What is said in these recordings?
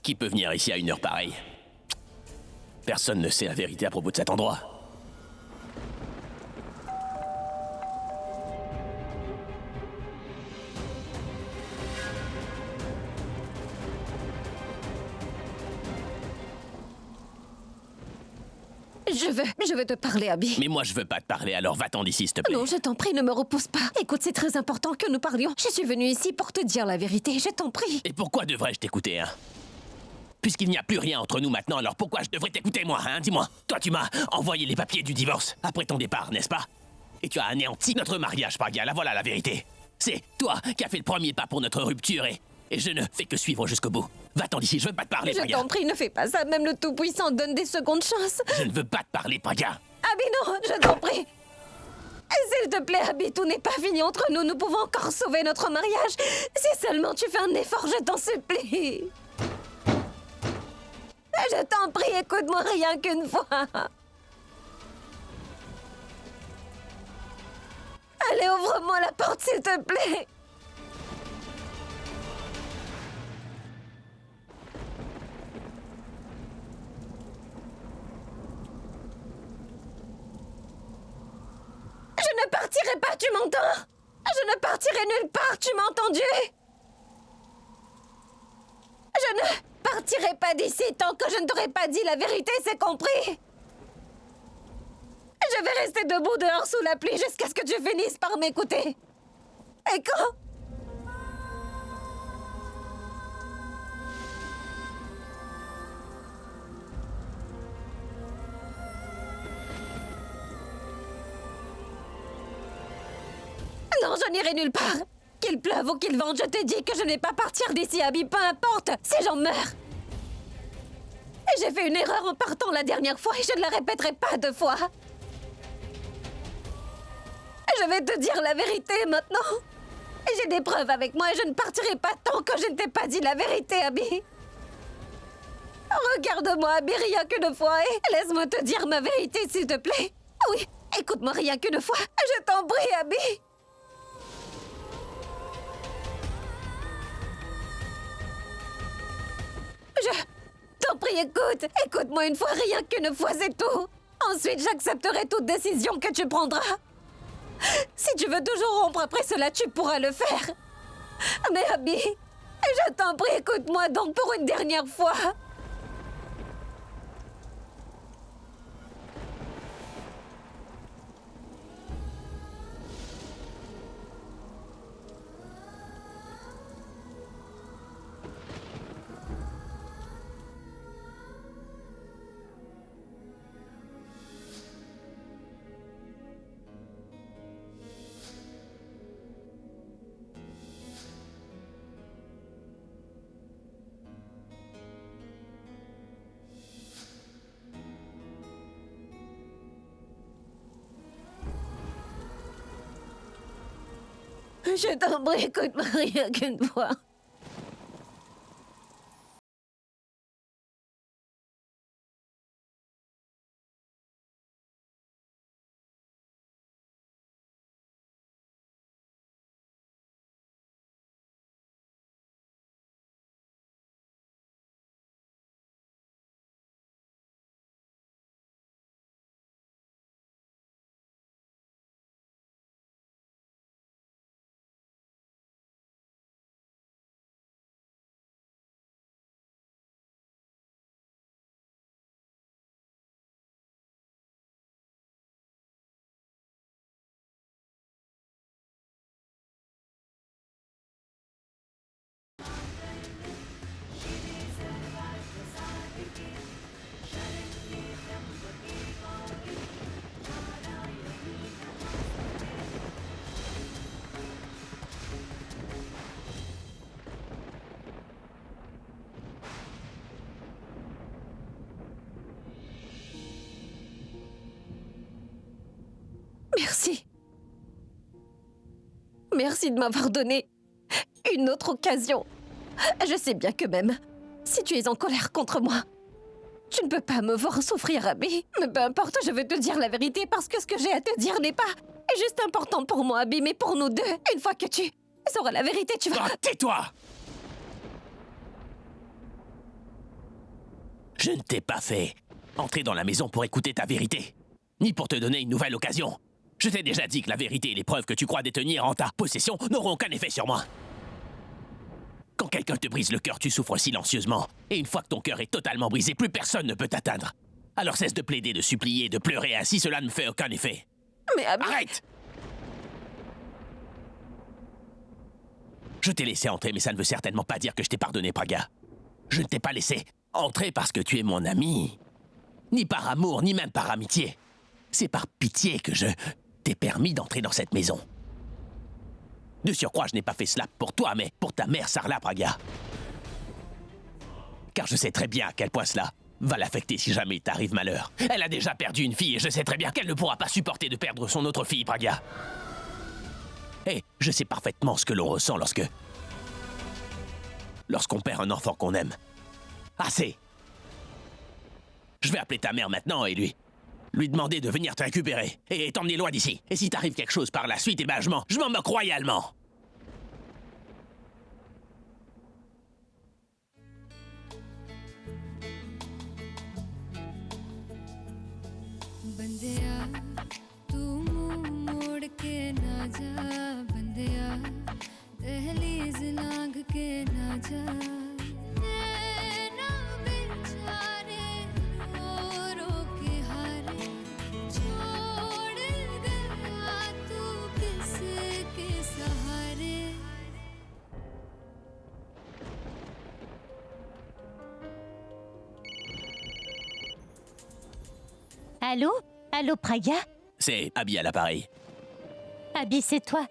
Qui peut venir ici à une heure pareille? Personne ne sait la vérité à propos de cet endroit. Je veux te parler, Abby. Mais moi, je veux pas te parler, alors va-t'en d'ici, s'il te plaît. Non, je t'en prie, ne me repousse pas. Écoute, c'est très important que nous parlions. Je suis venue ici pour te dire la vérité, je t'en prie. Et pourquoi devrais-je t'écouter, hein? Puisqu'il n'y a plus rien entre nous maintenant, alors pourquoi je devrais t'écouter, moi, hein? Dis-moi. Toi, tu m'as envoyé les papiers du divorce après ton départ, n'est-ce pas? Et tu as anéanti notre mariage, Praga, là voilà la vérité. C'est toi qui as fait le premier pas pour notre rupture et je ne fais que suivre jusqu'au bout. Va-t'en d'ici, je veux pas te parler, Je Praga. t'en prie, ne fais pas ça, même le Tout-Puissant donne des secondes chances. Je ne veux pas te parler, Praga. Abby, non, je t'en prie. S'il te plaît, Abby, tout n'est pas fini entre nous. Nous pouvons encore sauver notre mariage. Si seulement tu fais un effort, je t'en supplie. Je t'en prie, écoute-moi rien qu'une fois. Allez, ouvre-moi la porte, s'il te plaît. Je ne partirai pas, tu m'entends? Je ne partirai nulle part, tu m'as entendu? Je ne partirai pas d'ici tant que je ne t'aurai pas dit la vérité, c'est compris? Je vais rester debout dehors sous la pluie jusqu'à ce que tu finisses par m'écouter. Et quand? Non, je n'irai nulle part. Qu'il pleuve ou qu'il vente, je te dis que je n'ai pas partir d'ici, Abby, peu importe, si j'en meurs. Et j'ai fait une erreur en partant la dernière fois et je ne la répéterai pas 2 fois. Je vais te dire la vérité maintenant. Et j'ai des preuves avec moi et je ne partirai pas tant que je ne t'ai pas dit la vérité, Abby. Regarde-moi, Abby, rien qu'une fois et laisse-moi te dire ma vérité, s'il te plaît. Oui, écoute-moi rien qu'une fois. Je t'en prie, Abby. Je t'en prie, écoute-moi une fois, rien qu'une fois, c'est tout. Ensuite, j'accepterai toute décision que tu prendras. Si tu veux toujours rompre après cela, tu pourras le faire. Mais Abby, je t'en prie, écoute-moi donc pour une dernière fois. Je t'en prie, écoute-moi rien qu'une fois. Merci. Merci de m'avoir donné une autre occasion. Je sais bien que même si tu es en colère contre moi, tu ne peux pas me voir souffrir, Abby. Mais peu importe, je veux te dire la vérité parce que ce que j'ai à te dire n'est pas juste important pour moi, Abby, mais pour nous deux. Une fois que tu sauras la vérité, tu vas... Ah, tais-toi! Je ne t'ai pas fait entrer dans la maison pour écouter ta vérité, ni pour te donner une nouvelle occasion. Je t'ai déjà dit que la vérité et les preuves que tu crois détenir en ta possession n'auront aucun effet sur moi. Quand quelqu'un te brise le cœur, tu souffres silencieusement. Et une fois que ton cœur est totalement brisé, plus personne ne peut t'atteindre. Alors cesse de plaider, de supplier, de pleurer, ainsi cela ne fait aucun effet. Mais Abby... Arrête! Je t'ai laissé entrer, mais ça ne veut certainement pas dire que je t'ai pardonné, Praga. Je ne t'ai pas laissé entrer parce que tu es mon ami. Ni par amour, ni même par amitié. C'est par pitié que je t'ai permis d'entrer dans cette maison. De surcroît, je n'ai pas fait cela pour toi, mais pour ta mère, Sarla, Praga. Car je sais très bien à quel point cela va l'affecter si jamais il t'arrive malheur. Elle a déjà perdu une fille et je sais très bien qu'elle ne pourra pas supporter de perdre son autre fille, Praga. Et je sais parfaitement ce que l'on ressent lorsqu'on perd un enfant qu'on aime. Assez! Je vais appeler ta mère maintenant et lui demander de venir te récupérer et t'emmener loin d'ici. Et si t'arrive quelque chose par la suite, eh ben je m'en moque royalement. बंदिया तू मुंह मोड़ के ना जा बंदिया दहलीज लांघ के ना जा नैना बेचारे रो रो के हारे छोड़ गया तू किसके सहारे Allô? Allô, Praga? C'est Abby à l'appareil. Abby, c'est toi.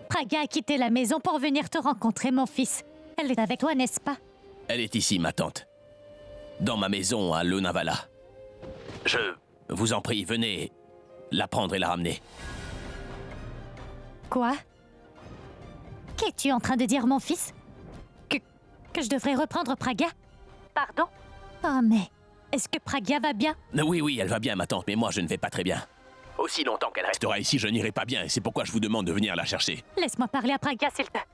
Praga a quitté la maison pour venir te rencontrer, mon fils. Elle est avec toi, n'est-ce pas? Elle est ici, ma tante. Dans ma maison à Lonavala. Je vous en prie, venez la prendre et la ramener. Quoi? Qu'es-tu en train de dire, mon fils? Que je devrais reprendre Praga? Pardon? Oh, mais est-ce que Praga va bien? Oui, elle va bien, ma tante, mais moi je ne vais pas très bien. Aussi longtemps qu'elle restera ici, je n'irai pas bien, et c'est pourquoi je vous demande de venir la chercher. Laisse-moi parler à Praga, s'il te plaît.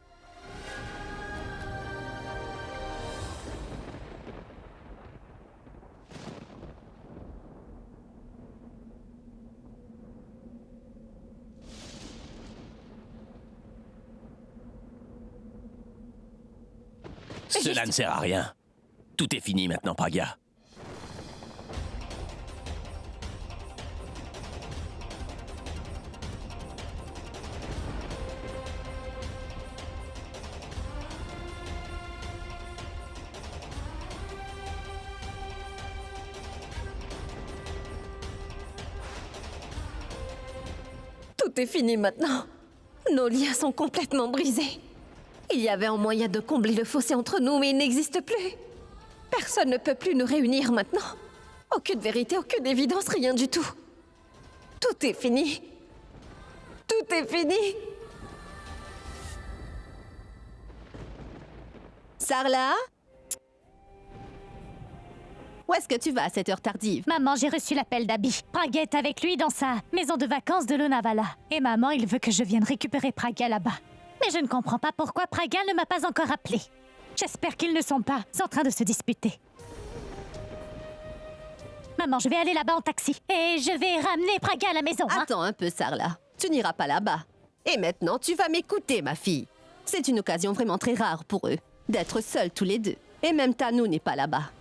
Cela ne sert à rien. Tout est fini maintenant, Praga. Tout est fini maintenant. Nos liens sont complètement brisés. Il y avait un moyen de combler le fossé entre nous, mais il n'existe plus. Personne ne peut plus nous réunir maintenant. Aucune vérité, aucune évidence, rien du tout. Tout est fini. Tout est fini. Sarla? Où est-ce que tu vas à cette heure tardive? Maman, j'ai reçu l'appel d'Abby. Praga est avec lui dans sa maison de vacances de Lonavala. Et maman, il veut que je vienne récupérer Praga là-bas. Mais je ne comprends pas pourquoi Praga ne m'a pas encore appelé. J'espère qu'ils ne sont pas en train de se disputer. Maman, je vais aller là-bas en taxi. Et je vais ramener Praga à la maison. Attends un peu, Sarla. Tu n'iras pas là-bas. Et maintenant, tu vas m'écouter, ma fille. C'est une occasion vraiment très rare pour eux, d'être seuls tous les deux. Et même Tanou n'est pas là-bas.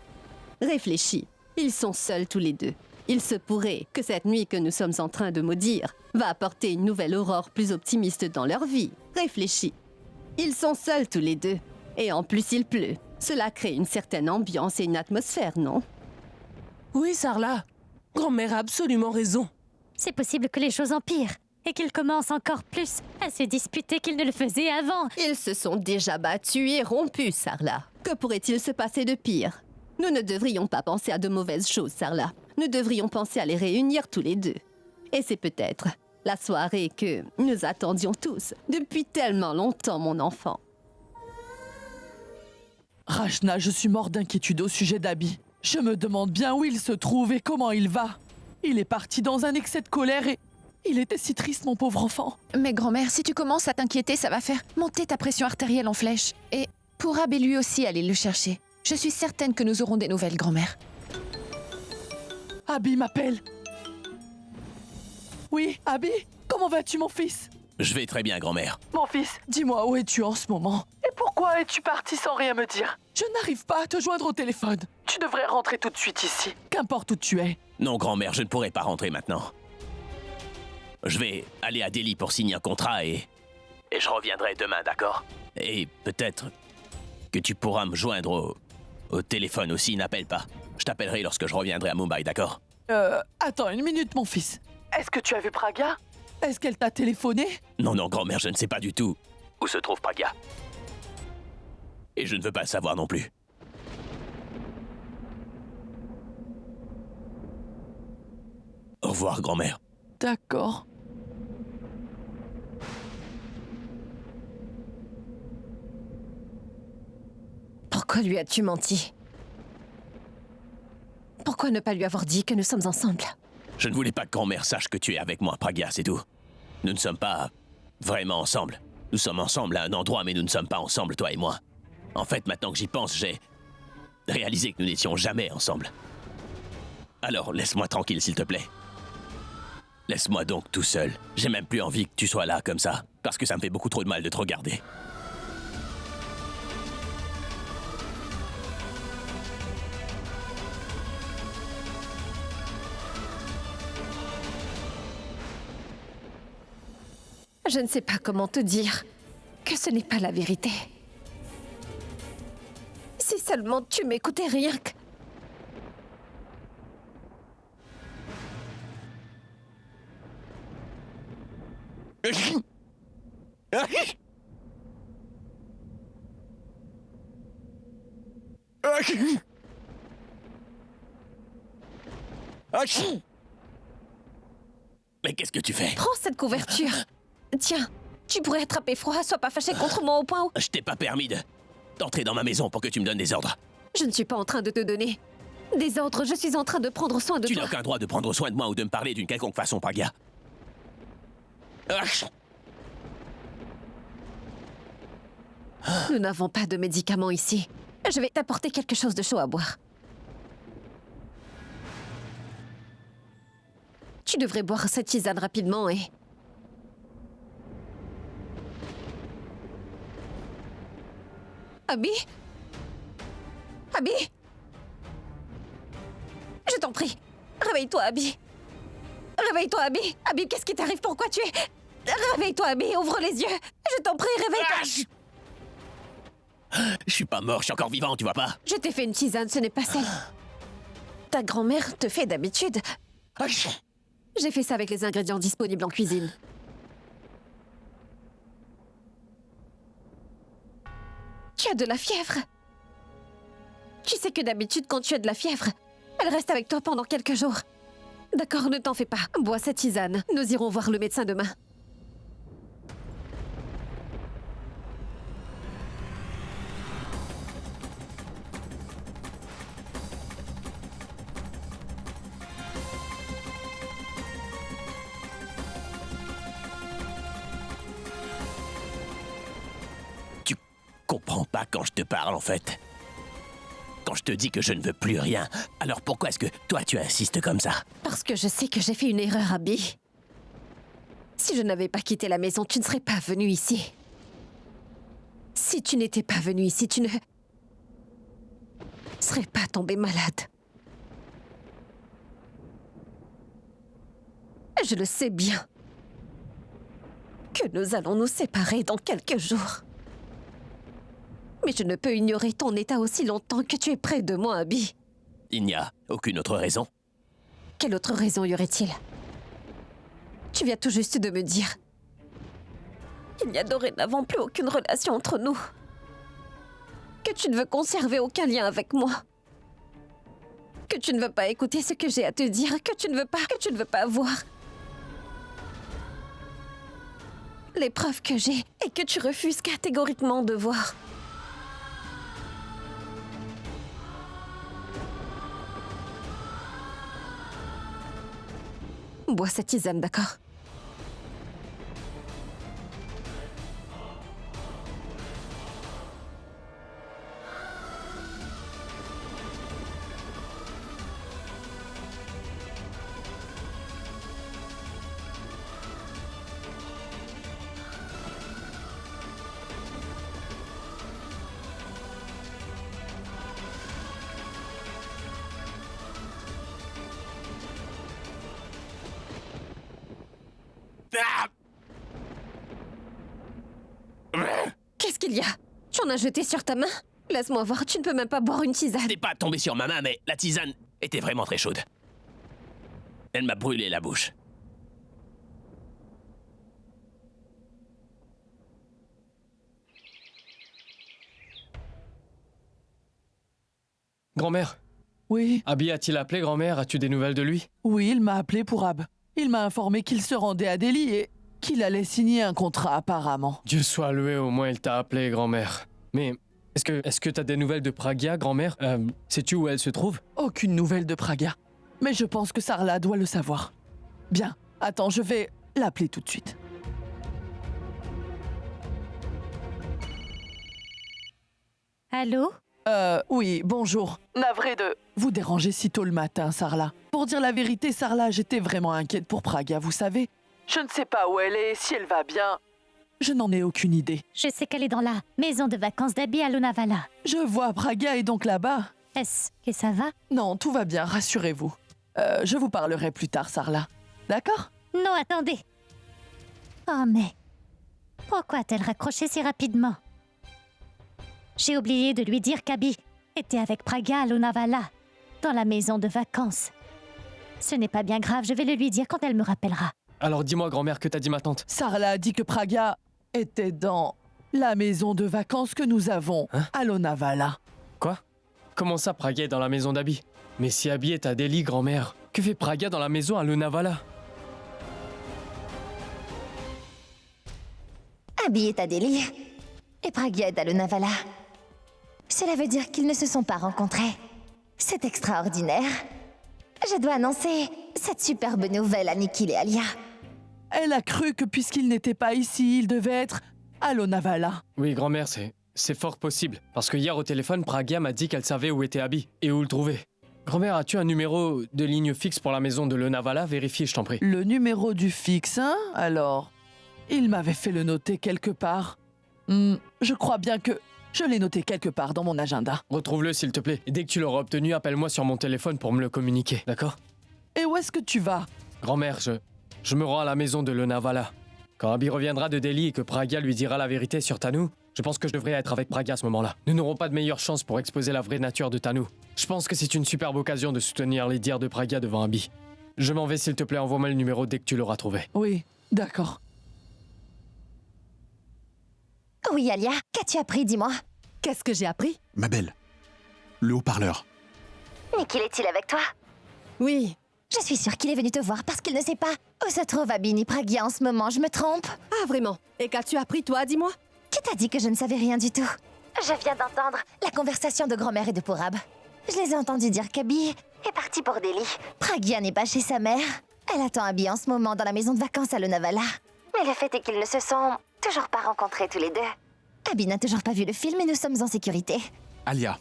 Réfléchis. Ils sont seuls tous les deux. Il se pourrait que cette nuit que nous sommes en train de maudire va apporter une nouvelle aurore plus optimiste dans leur vie. Réfléchis. Ils sont seuls tous les deux. Et en plus, il pleut. Cela crée une certaine ambiance et une atmosphère, non? Oui, Sarla. Grand-mère a absolument raison. C'est possible que les choses empirent. Et qu'ils commencent encore plus à se disputer qu'ils ne le faisaient avant. Ils se sont déjà battus et rompus, Sarla. Que pourrait-il se passer de pire? Nous ne devrions pas penser à de mauvaises choses, Sarla. Nous devrions penser à les réunir tous les deux. Et c'est peut-être la soirée que nous attendions tous depuis tellement longtemps, mon enfant. Rachna, je suis mort d'inquiétude au sujet d'Abby. Je me demande bien où il se trouve et comment il va. Il est parti dans un excès de colère et il était si triste, mon pauvre enfant. Mais grand-mère, si tu commences à t'inquiéter, ça va faire monter ta pression artérielle en flèche. Et pourra lui aussi aller le chercher. Je suis certaine que nous aurons des nouvelles, grand-mère. Abby m'appelle. Oui, Abby? Comment vas-tu, mon fils? Je vais très bien, grand-mère. Mon fils, dis-moi, où es-tu en ce moment? Et pourquoi es-tu parti sans rien me dire? Je n'arrive pas à te joindre au téléphone. Tu devrais rentrer tout de suite ici, qu'importe où tu es. Non, grand-mère, je ne pourrai pas rentrer maintenant. Je vais aller à Delhi pour signer un contrat et je reviendrai demain, d'accord? Et peut-être que tu pourras me joindre au téléphone aussi, n'appelle pas. Je t'appellerai lorsque je reviendrai à Mumbai, d'accord? Attends une minute, mon fils. Est-ce que tu as vu Praga? Est-ce qu'elle t'a téléphoné? Non, non, grand-mère, je ne sais pas du tout où se trouve Pragya. Et je ne veux pas le savoir non plus. Au revoir, grand-mère. D'accord. Pourquoi lui as-tu menti? Pourquoi ne pas lui avoir dit que nous sommes ensemble? Je ne voulais pas que grand-mère sache que tu es avec moi, Pragya, c'est tout. Nous ne sommes pas vraiment ensemble. Nous sommes ensemble à un endroit, mais nous ne sommes pas ensemble, toi et moi. En fait, maintenant que j'y pense, j'ai réalisé que nous n'étions jamais ensemble. Alors, laisse-moi tranquille, s'il te plaît. Laisse-moi donc tout seul. J'ai même plus envie que tu sois là comme ça, parce que ça me fait beaucoup trop de mal de te regarder. Je ne sais pas comment te dire que ce n'est pas la vérité. Si seulement tu m'écoutais rien que... Mais qu'est-ce que tu fais? Prends cette couverture. Tiens, tu pourrais attraper froid, sois pas fâché contre moi au point où... Je t'ai pas permis d'entrer dans ma maison pour que tu me donnes des ordres. Je ne suis pas en train de te donner des ordres, je suis en train de prendre soin de Tu toi. n'as aucun droit de prendre soin de moi ou de me parler d'une quelconque façon, Pragya. Nous n'avons pas de médicaments ici. Je vais t'apporter quelque chose de chaud à boire. Tu devrais boire cette tisane rapidement et... Abby? Abby? Je t'en prie. Réveille-toi, Abby. Réveille-toi, Abby. Abby, qu'est-ce qui t'arrive? Pourquoi tu es... Réveille-toi, Abby. Ouvre les yeux. Je t'en prie, réveille-toi. Je suis pas mort, je suis encore vivant, tu vois pas? Je t'ai fait une tisane, ce n'est pas celle. Ta grand-mère te fait d'habitude. J'ai fait ça avec les ingrédients disponibles en cuisine. Tu as de la fièvre. Tu sais que d'habitude, quand tu as de la fièvre, elle reste avec toi pendant quelques jours. D'accord, ne t'en fais pas. Bois cette tisane. Nous irons voir le médecin demain. Tu comprends pas quand je te parle, en fait. Quand je te dis que je ne veux plus rien, alors pourquoi est-ce que toi tu insistes comme ça? Parce que je sais que j'ai fait une erreur, Abby. Si je n'avais pas quitté la maison, tu ne serais pas venu ici. Si tu n'étais pas venu ici, tu ne serais pas tombé malade. Je le sais bien que nous allons nous séparer dans quelques jours. Mais je ne peux ignorer ton état aussi longtemps que tu es près de moi, Abby. Il n'y a aucune autre raison. Quelle autre raison y aurait-il? Tu viens tout juste de me dire qu'il n'y a dorénavant plus aucune relation entre nous. Que tu ne veux conserver aucun lien avec moi. Que tu ne veux pas écouter ce que j'ai à te dire. Que tu ne veux pas voir les preuves que j'ai et que tu refuses catégoriquement de voir. Bois cette tisane, d'accord? Ah! Qu'est-ce qu'il y a? Tu en as jeté sur ta main? Laisse-moi voir, tu ne peux même pas boire une tisane. T'es pas tombé sur ma main, mais la tisane était vraiment très chaude. Elle m'a brûlé la bouche. Grand-mère, Oui, Abby a-t-il appelé, grand-mère? As-tu des nouvelles de lui? oui, il m'a appelé pour Ab. Il m'a informé qu'il se rendait à Delhi et qu'il allait signer un contrat apparemment. Dieu soit loué, au moins il t'a appelé, grand-mère. Mais est-ce que t'as des nouvelles de Pragya, grand-mère? Sais-tu où elle se trouve? Aucune nouvelle de Pragya. Mais je pense que Sarla doit le savoir. Bien, attends, je vais l'appeler tout de suite. Allô? Oui, bonjour. Navré de vous déranger si tôt le matin, Sarla. Pour dire la vérité, Sarla, j'étais vraiment inquiète pour Pragya, vous savez. Je ne sais pas où elle est, si elle va bien. Je n'en ai aucune idée. Je sais qu'elle est dans la maison de vacances d'Abby à Lonavala. Je vois Pragya est donc là-bas. Est-ce que ça va? Non, tout va bien, rassurez-vous. Je vous parlerai plus tard, Sarla. D'accord? Non, attendez. Oh, mais pourquoi a-t-elle raccroché si rapidement? J'ai oublié de lui dire qu'Abby était avec Pragya à Lonavala, dans la maison de vacances. Ce n'est pas bien grave, je vais le lui dire quand elle me rappellera. Alors dis-moi, grand-mère, que t'a dit ma tante? Sarla a dit que Pragya était dans la maison de vacances que nous avons à Lonavala. Quoi? Comment ça, Pragya est dans la maison d'Abby? Mais si Abby est à Delhi, grand-mère, que fait Pragya dans la maison à Lonavala? Abby est à Delhi et Pragya est à Lonavala. Cela veut dire qu'ils ne se sont pas rencontrés. C'est extraordinaire. Je dois annoncer cette superbe nouvelle à Nikhil et Alia. Elle a cru que puisqu'il n'était pas ici, il devait être à Lonavala. Oui, grand-mère, c'est fort possible. Parce que hier au téléphone, Pragya m'a dit qu'elle savait où était Abby et où le trouver. Grand-mère, as-tu un numéro de ligne fixe pour la maison de Lonavala? Vérifie, je t'en prie. Le numéro du fixe, hein? Alors, il m'avait fait le noter quelque part. Je crois bien que je l'ai noté quelque part dans mon agenda. Retrouve-le, s'il te plaît. Et dès que tu l'auras obtenu, appelle-moi sur mon téléphone pour me le communiquer, d'accord? Et où est-ce que tu vas? Grand-mère, je me rends à la maison de Lonavala. Quand Abby reviendra de Delhi et que Pragya lui dira la vérité sur Tanu, je pense que je devrais être avec Pragya à ce moment-là. Nous n'aurons pas de meilleure chance pour exposer la vraie nature de Tanu. Je pense que c'est une superbe occasion de soutenir les dires de Pragya devant Abby. Je m'en vais, s'il te plaît, envoie-moi le numéro dès que tu l'auras trouvé. Oui, d'accord. Oui, Alia, qu'as-tu appris, dis-moi? Qu'est-ce que j'ai appris? Ma belle, le haut-parleur. Nikhil est-il avec toi? Oui. Je suis sûre qu'il est venu te voir parce qu'il ne sait pas où se trouve Abby ni Pragya en ce moment, je me trompe? Ah, vraiment? Et qu'as-tu appris, toi, dis-moi? Qui t'a dit que je ne savais rien du tout? Je viens d'entendre la conversation de grand-mère et de Pourab. Je les ai entendus dire qu'Abby est partie pour Delhi. Pragya n'est pas chez sa mère. Elle attend Abby en ce moment dans la maison de vacances à Lonavala. Mais le fait est qu'ils ne se sont toujours pas rencontrés tous les deux. Abby n'a toujours pas vu le film et nous sommes en sécurité. Alia,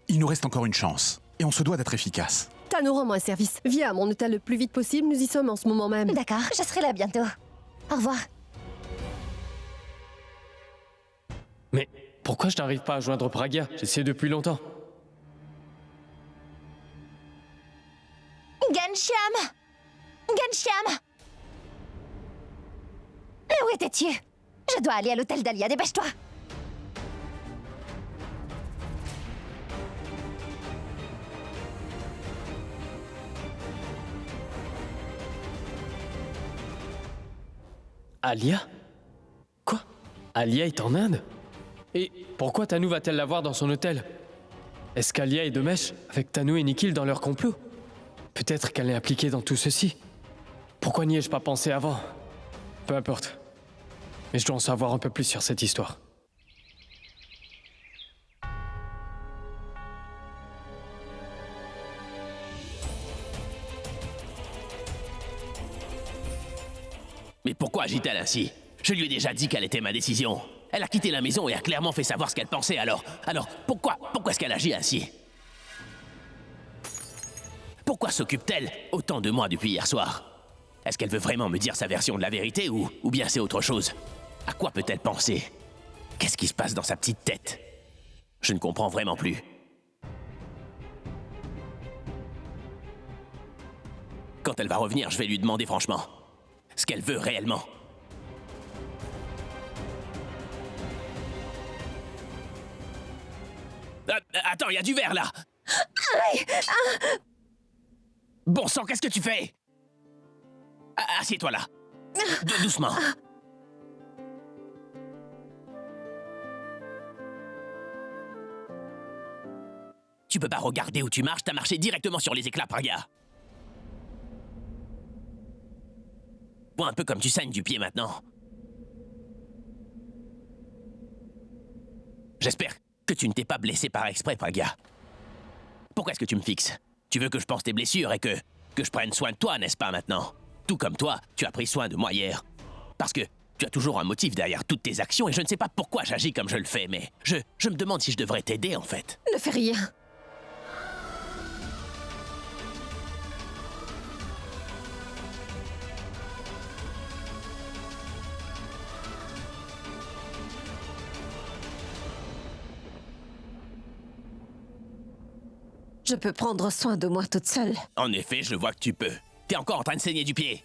il nous reste encore une chance. Et on se doit d'être efficace. Tanu, rends-moi un service. Viens à mon hôtel le plus vite possible, nous y sommes en ce moment même. D'accord, je serai là bientôt. Au revoir. Mais pourquoi je n'arrive pas à joindre Pragya? J'essaie depuis longtemps. Ghanshyam! Ghanshyam! Mais où étais-tu? Je dois aller à l'hôtel d'Alia, dépêche-toi! Alia? Quoi? Alia est en Inde? Et pourquoi Tanu va-t-elle la voir dans son hôtel? Est-ce qu'Alia est de mèche avec Tanu et Nikhil dans leur complot? Peut-être qu'elle est impliquée dans tout ceci. Pourquoi n'y ai-je pas pensé avant? Peu importe. Mais je dois en savoir un peu plus sur cette histoire. Mais pourquoi agit-elle ainsi? Je lui ai déjà dit quelle était ma décision. Elle a quitté la maison et a clairement fait savoir ce qu'elle pensait alors. Alors, pourquoi est-ce qu'elle agit ainsi? Pourquoi s'occupe-t-elle autant de moi depuis hier soir? Est-ce qu'elle veut vraiment me dire sa version de la vérité ou bien c'est autre chose? À quoi peut-elle penser? Qu'est-ce qui se passe dans sa petite tête? Je ne comprends vraiment plus. Quand elle va revenir, je vais lui demander franchement. ce qu'elle veut réellement. Attends, il y a du verre là. Bon sang, qu'est-ce que tu fais? Assieds-toi là. Doucement. Tu peux pas regarder où tu marches, t'as marché directement sur les éclats, Praga. Vois un peu comme tu saignes du pied maintenant. J'espère que tu ne t'es pas blessé par exprès, Praga. Pourquoi est-ce que tu me fixes? Tu veux que je pense tes blessures et que je prenne soin de toi, n'est-ce pas maintenant? Tout comme toi, tu as pris soin de moi hier. Parce que tu as toujours un motif derrière toutes tes actions et je ne sais pas pourquoi j'agis comme je le fais, mais je me demande si je devrais t'aider en fait. Ne fais rien. Je peux prendre soin de moi toute seule. En effet, je vois que tu peux. T'es encore en train de saigner du pied.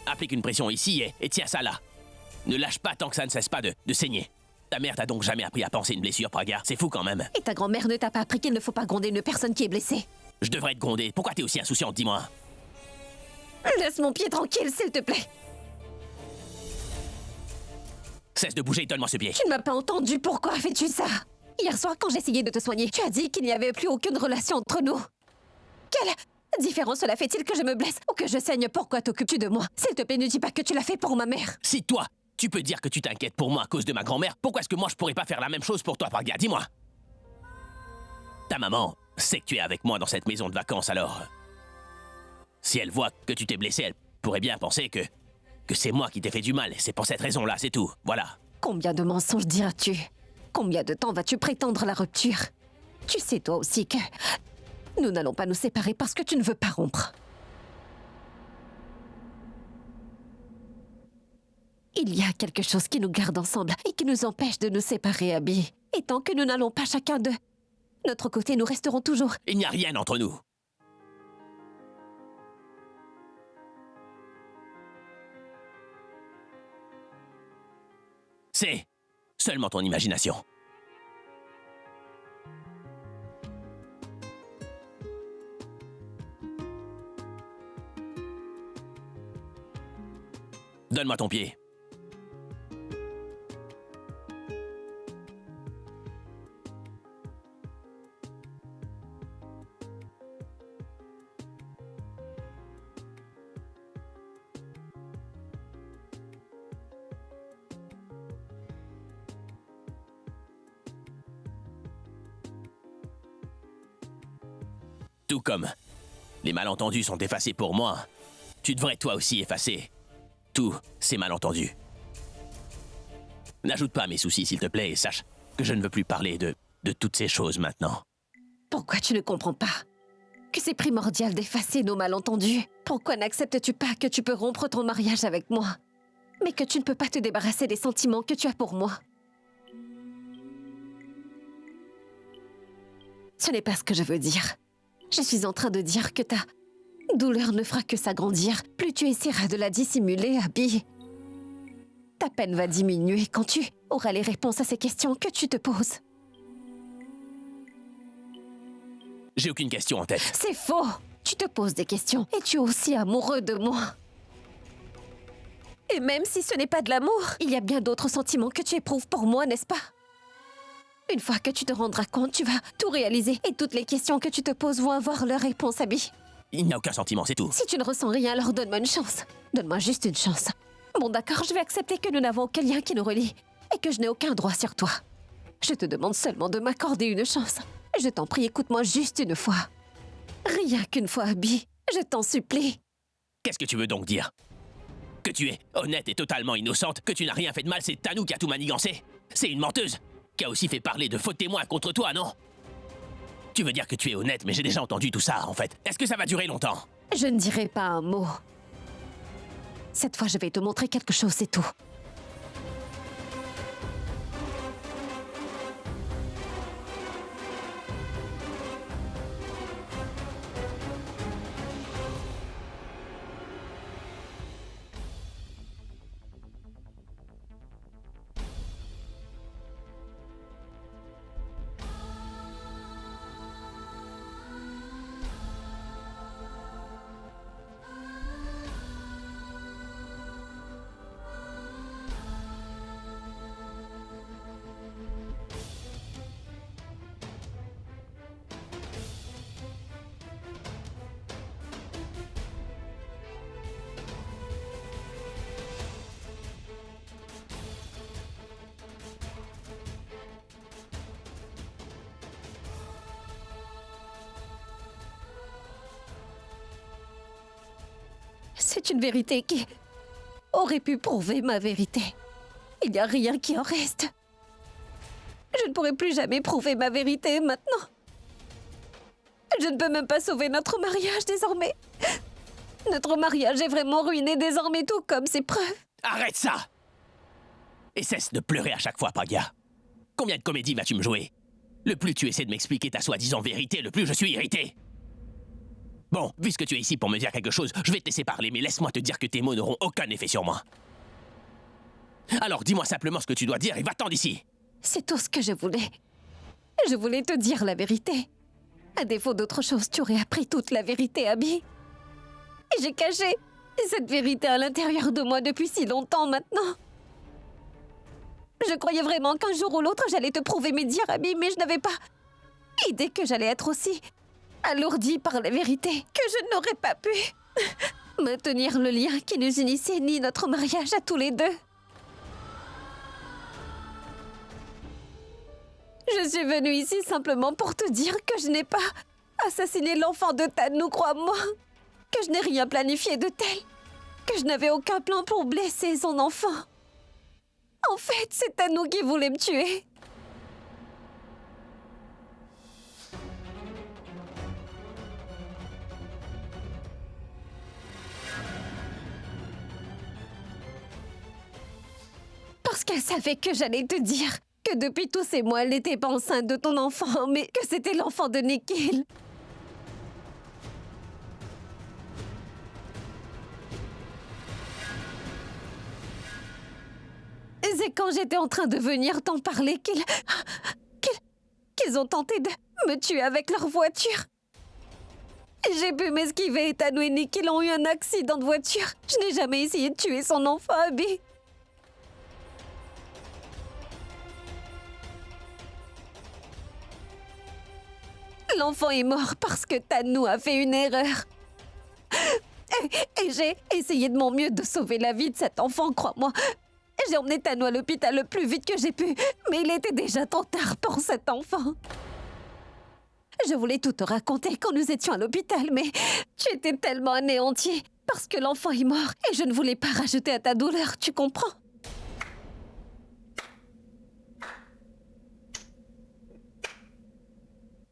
Applique une pression ici et tiens ça là. Ne lâche pas tant que ça ne cesse pas de saigner. Ta mère t'a donc jamais appris à penser une blessure, Praga. C'est fou quand même. Et ta grand-mère ne t'a pas appris qu'il ne faut pas gronder une personne qui est blessée. Je devrais te gronder. Pourquoi t'es aussi insouciante, dis-moi? Laisse mon pied tranquille, s'il te plaît. Cesse de bouger et donne-moi ce pied. Tu ne m'as pas entendu, pourquoi fais-tu ça? Hier soir, quand j'essayais de te soigner, tu as dit qu'il n'y avait plus aucune relation entre nous. Quelle différence cela fait-il que je me blesse ou que je saigne? Pourquoi t'occupes-tu de moi? S'il te plaît, ne dis pas que tu l'as fait pour ma mère. Si toi, tu peux dire que tu t'inquiètes pour moi à cause de ma grand-mère, pourquoi est-ce que moi je pourrais pas faire la même chose pour toi, Praga? Dis-moi. Ta maman sait que tu es avec moi dans cette maison de vacances, alors... Si elle voit que tu t'es blessé, elle pourrait bien penser que c'est moi qui t'ai fait du mal. C'est pour cette raison-là, c'est tout. Voilà. Combien de mensonges diras-tu? Combien de temps vas-tu prétendre la rupture? Tu sais toi aussi que nous n'allons pas nous séparer parce que tu ne veux pas rompre. Il y a quelque chose qui nous garde ensemble et qui nous empêche de nous séparer, Abby. Et tant que nous n'allons pas chacun de notre côté, nous resterons toujours. Il n'y a rien entre nous. C'est seulement ton imagination. Donne-moi ton pied. Tout comme les malentendus sont effacés pour moi, tu devrais toi aussi effacer tous ces malentendus. N'ajoute pas à mes soucis, s'il te plaît, et sache que je ne veux plus parler de toutes ces choses maintenant. Pourquoi tu ne comprends pas que c'est primordial d'effacer nos malentendus? Pourquoi n'acceptes-tu pas que tu peux rompre ton mariage avec moi, mais que tu ne peux pas te débarrasser des sentiments que tu as pour moi? Ce n'est pas ce que je veux dire. Je suis en train de dire que ta douleur ne fera que s'agrandir. Plus tu essaieras de la dissimuler, Abby, ta peine va diminuer quand tu auras les réponses à ces questions que tu te poses. J'ai aucune question en tête. C'est faux! Tu te poses des questions et tu es aussi amoureux de moi. Et même si ce n'est pas de l'amour, il y a bien d'autres sentiments que tu éprouves pour moi, n'est-ce pas? Une fois que tu te rendras compte, tu vas tout réaliser et toutes les questions que tu te poses vont avoir leur réponse, Abby. Il n'y a aucun sentiment, c'est tout. Si tu ne ressens rien, alors donne-moi une chance. Donne-moi juste une chance. Bon d'accord, je vais accepter que nous n'avons aucun lien qui nous relie et que je n'ai aucun droit sur toi. Je te demande seulement de m'accorder une chance. Je t'en prie, écoute-moi juste une fois. Rien qu'une fois, Abby. Je t'en supplie. Qu'est-ce que tu veux donc dire? Que tu es honnête et totalement innocente, que tu n'as rien fait de mal, c'est Tanou qui a tout manigancé? C'est une menteuse qui a aussi fait parler de faux témoins contre toi, non? Tu veux dire que tu es honnête, mais j'ai déjà entendu tout ça, en fait. Est-ce que ça va durer longtemps? Je ne dirai pas un mot. Cette fois, je vais te montrer quelque chose, c'est tout. C'est une vérité qui aurait pu prouver ma vérité. Il n'y a rien qui en reste. Je ne pourrai plus jamais prouver ma vérité maintenant. Je ne peux même pas sauver notre mariage désormais. Notre mariage est vraiment ruiné désormais, tout comme ses preuves. Arrête ça! Et cesse de pleurer à chaque fois, Pragya. Combien de comédies vas-tu me jouer? Le plus tu essaies de m'expliquer ta soi-disant vérité, le plus je suis irrité. Bon, puisque tu es ici pour me dire quelque chose, je vais te laisser parler, mais laisse-moi te dire que tes mots n'auront aucun effet sur moi. Alors dis-moi simplement ce que tu dois dire et va-t'en d'ici. C'est tout ce que je voulais. Je voulais te dire la vérité. À défaut d'autre chose, tu aurais appris toute la vérité, Abby. Et j'ai caché cette vérité à l'intérieur de moi depuis si longtemps maintenant. Je croyais vraiment qu'un jour ou l'autre, j'allais te prouver mes dires, Abby, mais je n'avais pas idée que j'allais être aussi alourdie par la vérité que je n'aurais pas pu maintenir le lien qui nous unissait ni notre mariage à tous les deux. Je suis venue ici simplement pour te dire que je n'ai pas assassiné l'enfant de Tanou, crois-moi. Que je n'ai rien planifié de tel. Que je n'avais aucun plan pour blesser son enfant. En fait, c'est Tanou qui voulait me tuer. Parce qu'elle savait que j'allais te dire que depuis tous ces mois, elle n'était pas enceinte de ton enfant, mais que c'était l'enfant de Nikhil. Et c'est quand j'étais en train de venir t'en parler qu'ils ont tenté de me tuer avec leur voiture. J'ai pu m'esquiver et Tanou et Nikhil ont eu un accident de voiture. Je n'ai jamais essayé de tuer son enfant, Abby. L'enfant est mort parce que Tanou a fait une erreur. Et j'ai essayé de mon mieux de sauver la vie de cet enfant, crois-moi. J'ai emmené Tanou à l'hôpital le plus vite que j'ai pu, mais il était déjà trop tard pour cet enfant. Je voulais tout te raconter quand nous étions à l'hôpital, mais tu étais tellement anéanti parce que l'enfant est mort et je ne voulais pas rajouter à ta douleur, tu comprends?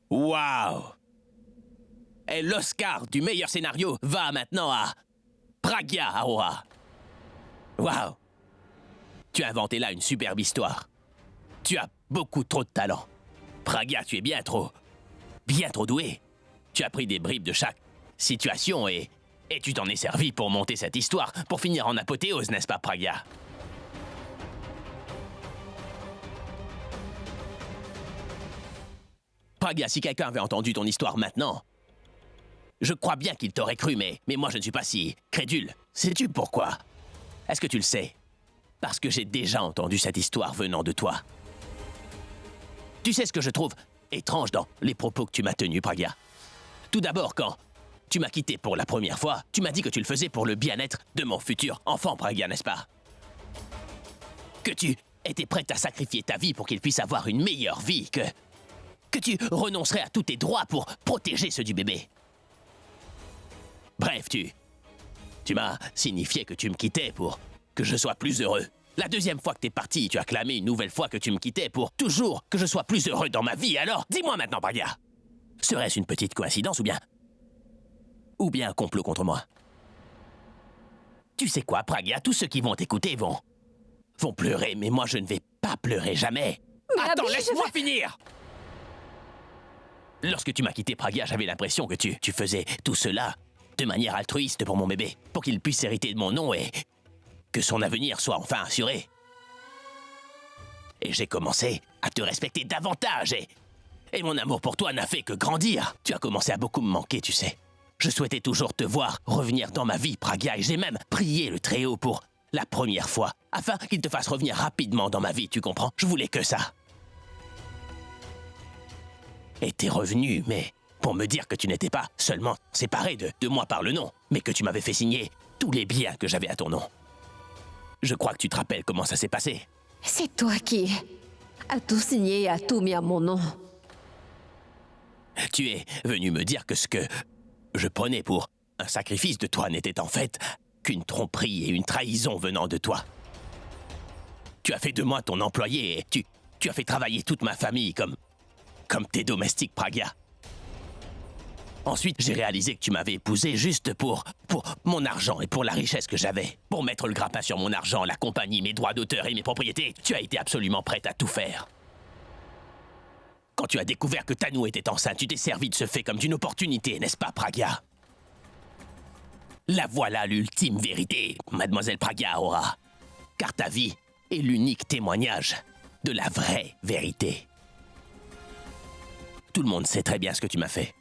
Waouh! Et l'Oscar du meilleur scénario va maintenant à Pragya Aroha. Waouh! Tu as inventé là une superbe histoire. Tu as beaucoup trop de talent. Pragya, tu es bien trop doué. Tu as pris des bribes de chaque situation et tu t'en es servi pour monter cette histoire, pour finir en apothéose, n'est-ce pas, Pragya? Pragya, si quelqu'un avait entendu ton histoire maintenant, je crois bien qu'il t'aurait cru, mais moi je ne suis pas si crédule. Sais-tu pourquoi? Est-ce que tu le sais? Parce que j'ai déjà entendu cette histoire venant de toi. Tu sais ce que je trouve étrange dans les propos que tu m'as tenus, Pragya? Tout d'abord, quand tu m'as quitté pour la première fois, tu m'as dit que tu le faisais pour le bien-être de mon futur enfant, Pragya, n'est-ce pas? Que tu étais prête à sacrifier ta vie pour qu'il puisse avoir une meilleure vie, que tu renoncerais à tous tes droits pour protéger ceux du bébé. Bref, tu m'as signifié que tu me quittais pour que je sois plus heureux. La deuxième fois que t'es parti, tu as clamé une nouvelle fois que tu me quittais pour toujours que je sois plus heureux dans ma vie. Alors, dis-moi maintenant, Pragya, serait-ce une petite coïncidence ou bien un complot contre moi? Tu sais quoi, Pragya, tous ceux qui vont t'écouter vont pleurer, mais moi je ne vais pas pleurer jamais. Mais attends, Abby, laisse-moi finir. Lorsque tu m'as quitté, Pragya, j'avais l'impression que tu faisais tout cela de manière altruiste pour mon bébé, pour qu'il puisse hériter de mon nom et que son avenir soit enfin assuré. Et j'ai commencé à te respecter davantage et mon amour pour toi n'a fait que grandir. Tu as commencé à beaucoup me manquer, tu sais. Je souhaitais toujours te voir revenir dans ma vie, Pragya, et j'ai même prié le Très-Haut pour la première fois, afin qu'il te fasse revenir rapidement dans ma vie, tu comprends? Je voulais que ça. Et t'es revenu, mais pour me dire que tu n'étais pas seulement séparé de moi par le nom, mais que tu m'avais fait signer tous les biens que j'avais à ton nom. Je crois que tu te rappelles comment ça s'est passé. C'est toi qui as tout signé et as tout mis à mon nom. Tu es venu me dire que ce que je prenais pour un sacrifice de toi n'était en fait qu'une tromperie et une trahison venant de toi. Tu as fait de moi ton employé et tu as fait travailler toute ma famille comme tes domestiques, Pragya. Ensuite, j'ai réalisé que tu m'avais épousé juste pour mon argent et pour la richesse que j'avais. Pour mettre le grappin sur mon argent, la compagnie, mes droits d'auteur et mes propriétés, tu as été absolument prête à tout faire. Quand tu as découvert que Tanu était enceinte, tu t'es servi de ce fait comme d'une opportunité, n'est-ce pas, Pragya? La voilà l'ultime vérité, mademoiselle Pragya Aura. Car ta vie est l'unique témoignage de la vraie vérité. Tout le monde sait très bien ce que tu m'as fait.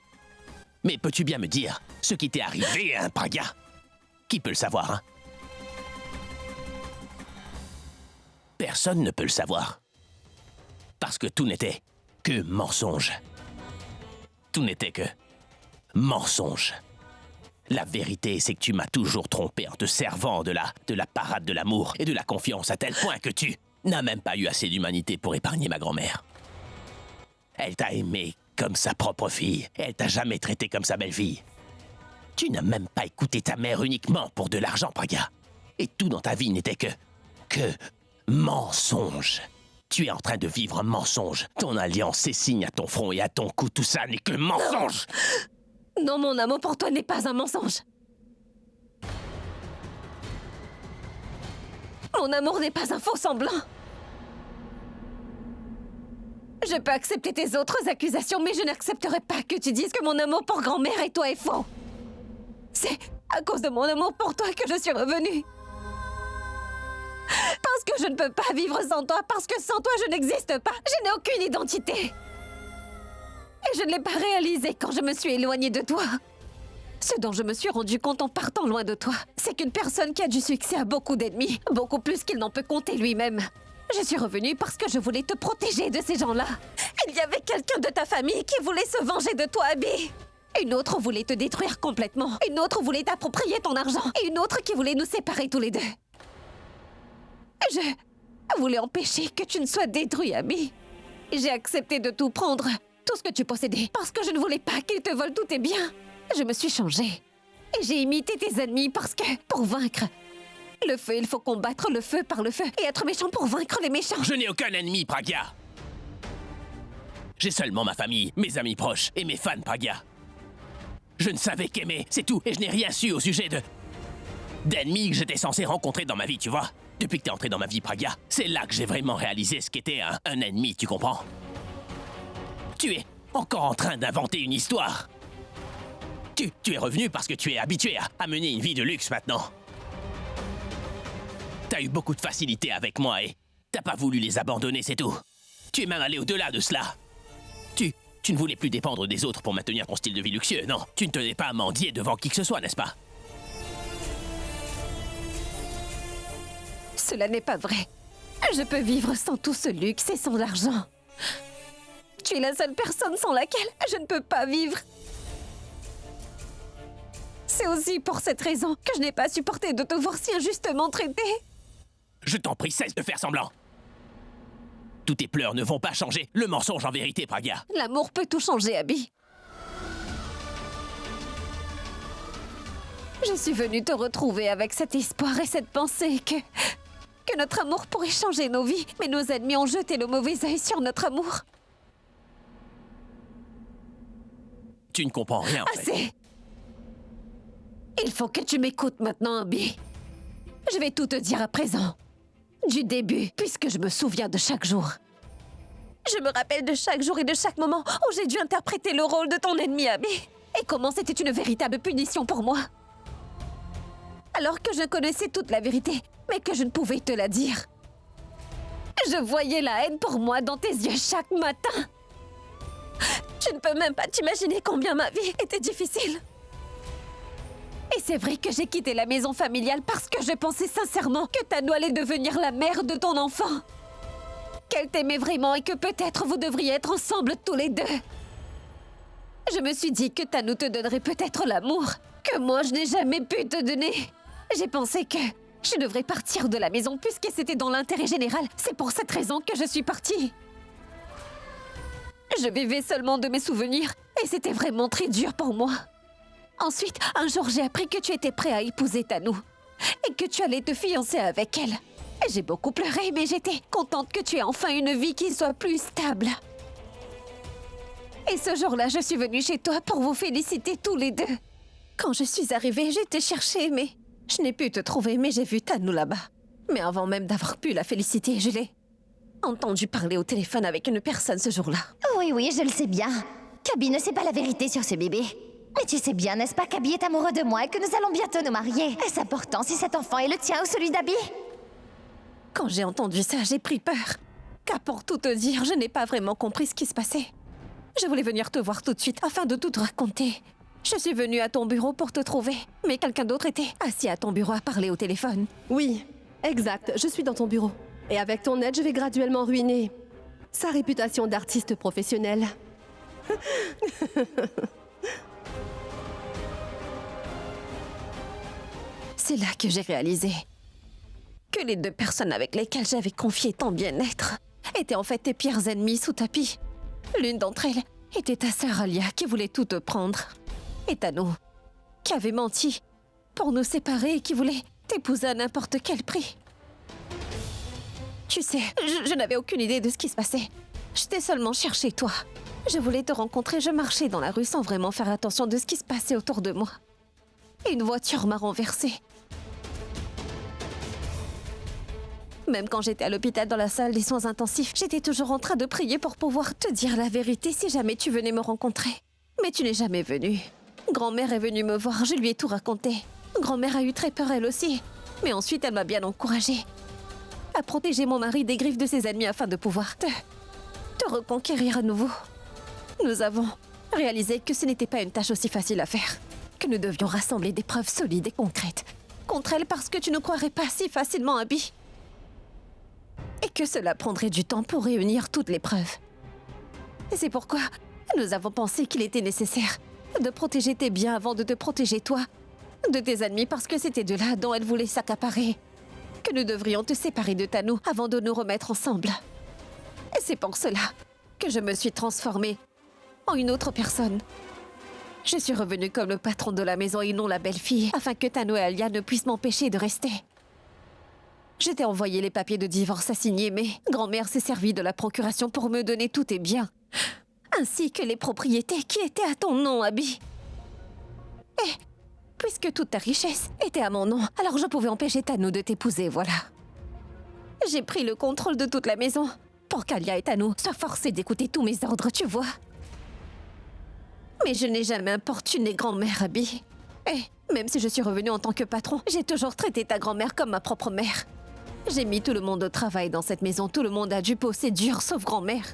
Mais peux-tu bien me dire ce qui t'est arrivé, hein, Pragya? Qui peut le savoir, hein? Personne ne peut le savoir. Parce que tout n'était que mensonge. Tout n'était que mensonge. La vérité, c'est que tu m'as toujours trompé en te servant de la parade de l'amour et de la confiance à tel point que tu n'as même pas eu assez d'humanité pour épargner ma grand-mère. Elle t'a aimé comme sa propre fille. Elle t'a jamais traité comme sa belle-fille. Tu n'as même pas écouté ta mère uniquement pour de l'argent, Pragya. Et tout dans ta vie n'était que mensonge. Tu es en train de vivre un mensonge. Ton alliance, ses signes à ton front et à ton cou, tout ça n'est que mensonge. Non, mon amour pour toi n'est pas un mensonge. Mon amour n'est pas un faux semblant. Je peux accepter tes autres accusations, mais je n'accepterai pas que tu dises que mon amour pour grand-mère et toi est faux. C'est à cause de mon amour pour toi que je suis revenue. Parce que je ne peux pas vivre sans toi, parce que sans toi je n'existe pas. Je n'ai aucune identité. Et je ne l'ai pas réalisé quand je me suis éloignée de toi. Ce dont je me suis rendu compte en partant loin de toi, c'est qu'une personne qui a du succès a beaucoup d'ennemis, beaucoup plus qu'il n'en peut compter lui-même. Je suis revenue parce que je voulais te protéger de ces gens-là. Il y avait quelqu'un de ta famille qui voulait se venger de toi, Abby. Une autre voulait te détruire complètement. Une autre voulait t'approprier ton argent. Et une autre qui voulait nous séparer tous les deux. Je voulais empêcher que tu ne sois détruit, Abby. J'ai accepté de tout prendre, tout ce que tu possédais, parce que je ne voulais pas qu'ils te volent tous tes biens. Je me suis changée. Et j'ai imité tes ennemis parce que, pour vaincre le feu, il faut combattre le feu par le feu et être méchant pour vaincre les méchants. Je n'ai aucun ennemi, Pragya. J'ai seulement ma famille, mes amis proches et mes fans, Pragya. Je ne savais qu'aimer, c'est tout, et je n'ai rien su au sujet d'ennemis que j'étais censé rencontrer dans ma vie, tu vois. Depuis que t'es entré dans ma vie, Pragya, c'est là que j'ai vraiment réalisé ce qu'était un ennemi, tu comprends? Tu es encore en train d'inventer une histoire. Tu es revenu parce que tu es habitué à mener une vie de luxe maintenant. T'as eu beaucoup de facilité avec moi et t'as pas voulu les abandonner, c'est tout. Tu es même allé au-delà de cela. Tu ne voulais plus dépendre des autres pour maintenir ton style de vie luxueux, non. Tu ne tenais pas à mendier devant qui que ce soit, n'est-ce pas? Cela n'est pas vrai. Je peux vivre sans tout ce luxe et sans l'argent. Tu es la seule personne sans laquelle je ne peux pas vivre. C'est aussi pour cette raison que je n'ai pas supporté de te voir si injustement traité. Je t'en prie, cesse de faire semblant. Tous tes pleurs ne vont pas changer le mensonge en vérité, Pragya. L'amour peut tout changer, Abby. Je suis venue te retrouver avec cet espoir et cette pensée que notre amour pourrait changer nos vies, mais nos ennemis ont jeté le mauvais œil sur notre amour. Tu ne comprends rien, en fait. Assez! Il faut que tu m'écoutes maintenant, Abby. Je vais tout te dire à présent. Du début, puisque je me souviens de chaque jour. Je me rappelle de chaque jour et de chaque moment où j'ai dû interpréter le rôle de ton ennemi, Abby. Et comment c'était une véritable punition pour moi. Alors que je connaissais toute la vérité, mais que je ne pouvais te la dire. Je voyais la haine pour moi dans tes yeux chaque matin. Tu ne peux même pas t'imaginer combien ma vie était difficile. Et c'est vrai que j'ai quitté la maison familiale parce que je pensais sincèrement que Tanu allait devenir la mère de ton enfant. Qu'elle t'aimait vraiment et que peut-être vous devriez être ensemble tous les deux. Je me suis dit que Tanu te donnerait peut-être l'amour que moi je n'ai jamais pu te donner. J'ai pensé que je devrais partir de la maison puisque c'était dans l'intérêt général. C'est pour cette raison que je suis partie. Je vivais seulement de mes souvenirs et c'était vraiment très dur pour moi. Ensuite, un jour, j'ai appris que tu étais prêt à épouser Tanu. et que tu allais te fiancer avec elle. J'ai beaucoup pleuré, mais j'étais contente que tu aies enfin une vie qui soit plus stable. Et ce jour-là, je suis venue chez toi pour vous féliciter tous les deux. Quand je suis arrivée, j'ai été chercher, mais je n'ai pu te trouver, mais j'ai vu Tanou là-bas. Mais avant même d'avoir pu la féliciter, je l'ai entendu parler au téléphone avec une personne ce jour-là. Oui, oui, je le sais bien. Kabi ne sait pas la vérité sur ce bébé. Mais tu sais bien, n'est-ce pas, qu'Abby est amoureux de moi et que nous allons bientôt nous marier. Est-ce important si cet enfant est le tien ou celui d'Abby? Quand j'ai entendu ça, j'ai pris peur. Car pour tout te dire, je n'ai pas vraiment compris ce qui se passait. Je voulais venir te voir tout de suite afin de tout te raconter. Je suis venue à ton bureau pour te trouver, mais quelqu'un d'autre était assis à ton bureau à parler au téléphone. Oui, exact, je suis dans ton bureau. Et avec ton aide, je vais graduellement ruiner sa réputation d'artiste professionnel. C'est là que j'ai réalisé que les deux personnes avec lesquelles j'avais confié ton bien-être étaient en fait tes pires ennemis sous tapis. L'une d'entre elles était ta sœur Alia qui voulait tout te prendre. Et Tanou, qui avait menti pour nous séparer et qui voulait t'épouser à n'importe quel prix. Tu sais, je n'avais aucune idée de ce qui se passait. Je t'ai seulement cherché toi. Je voulais te rencontrer, je marchais dans la rue sans vraiment faire attention de ce qui se passait autour de moi. Et une voiture m'a renversée. Même quand j'étais à l'hôpital dans la salle des soins intensifs, j'étais toujours en train de prier pour pouvoir te dire la vérité si jamais tu venais me rencontrer. Mais tu n'es jamais venue. Grand-mère est venue me voir, je lui ai tout raconté. Grand-mère a eu très peur elle aussi. Mais ensuite, elle m'a bien encouragée à protéger mon mari des griffes de ses ennemis afin de pouvoir te reconquérir à nouveau. Nous avons réalisé que ce n'était pas une tâche aussi facile à faire, que nous devions rassembler des preuves solides et concrètes contre elle parce que tu ne croirais pas si facilement Abby. Et que cela prendrait du temps pour réunir toutes les preuves. Et c'est pourquoi nous avons pensé qu'il était nécessaire de protéger tes biens avant de te protéger toi de tes ennemis parce que c'était de là dont elle voulait s'accaparer. Que nous devrions te séparer de Tanou avant de nous remettre ensemble. Et c'est pour cela que je me suis transformée en une autre personne. Je suis revenue comme le patron de la maison et non la belle-fille afin que Tanou et Alia ne puissent m'empêcher de rester. Je t'ai envoyé les papiers de divorce à signer, mais grand-mère s'est servie de la procuration pour me donner tous tes biens, ainsi que les propriétés qui étaient à ton nom, Abby. Et puisque toute ta richesse était à mon nom, alors je pouvais empêcher Tanou de t'épouser, voilà. J'ai pris le contrôle de toute la maison pour qu'Alia et Tanou soient forcés d'écouter tous mes ordres, tu vois. Mais je n'ai jamais importuné grand-mère, Abby. Et même si je suis revenue en tant que patron, j'ai toujours traité ta grand-mère comme ma propre mère. J'ai mis tout le monde au travail dans cette maison. Tout le monde a dû bosser dur, sauf grand-mère.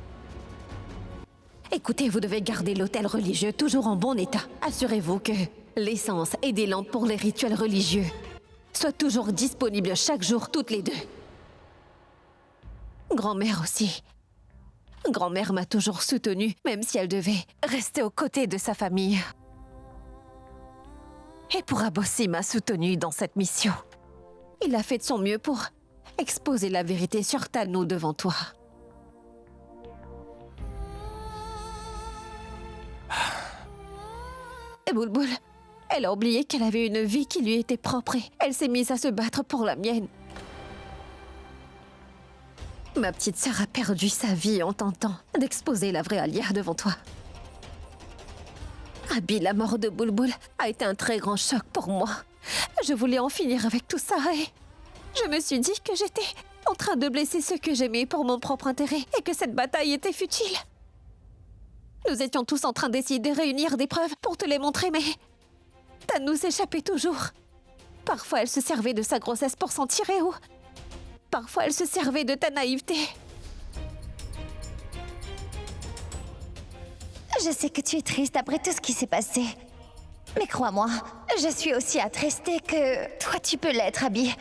Écoutez, vous devez garder l'hôtel religieux toujours en bon état. Assurez-vous que l'essence et des lampes pour les rituels religieux soient toujours disponibles chaque jour, toutes les deux. Grand-mère aussi. Grand-mère m'a toujours soutenue, même si elle devait rester aux côtés de sa famille. Et Pourab aussi m'a soutenue dans cette mission. Il a fait de son mieux pour exposer la vérité sur Tanou devant toi. Et Boulboul, elle a oublié qu'elle avait une vie qui lui était propre et elle s'est mise à se battre pour la mienne. Ma petite sœur a perdu sa vie en tentant d'exposer la vraie Alia devant toi. Abby, la mort de Boulboul a été un très grand choc pour moi. Je voulais en finir avec tout ça et je me suis dit que j'étais en train de blesser ceux que j'aimais pour mon propre intérêt et que cette bataille était futile. Nous étions tous en train d'essayer de réunir des preuves pour te les montrer, mais Tanou s'échappait toujours. Parfois, elle se servait de sa grossesse pour s'en tirer ou parfois, elle se servait de ta naïveté. Je sais que tu es triste après tout ce qui s'est passé. Mais crois-moi, je suis aussi attristée que toi tu peux l'être, Abby.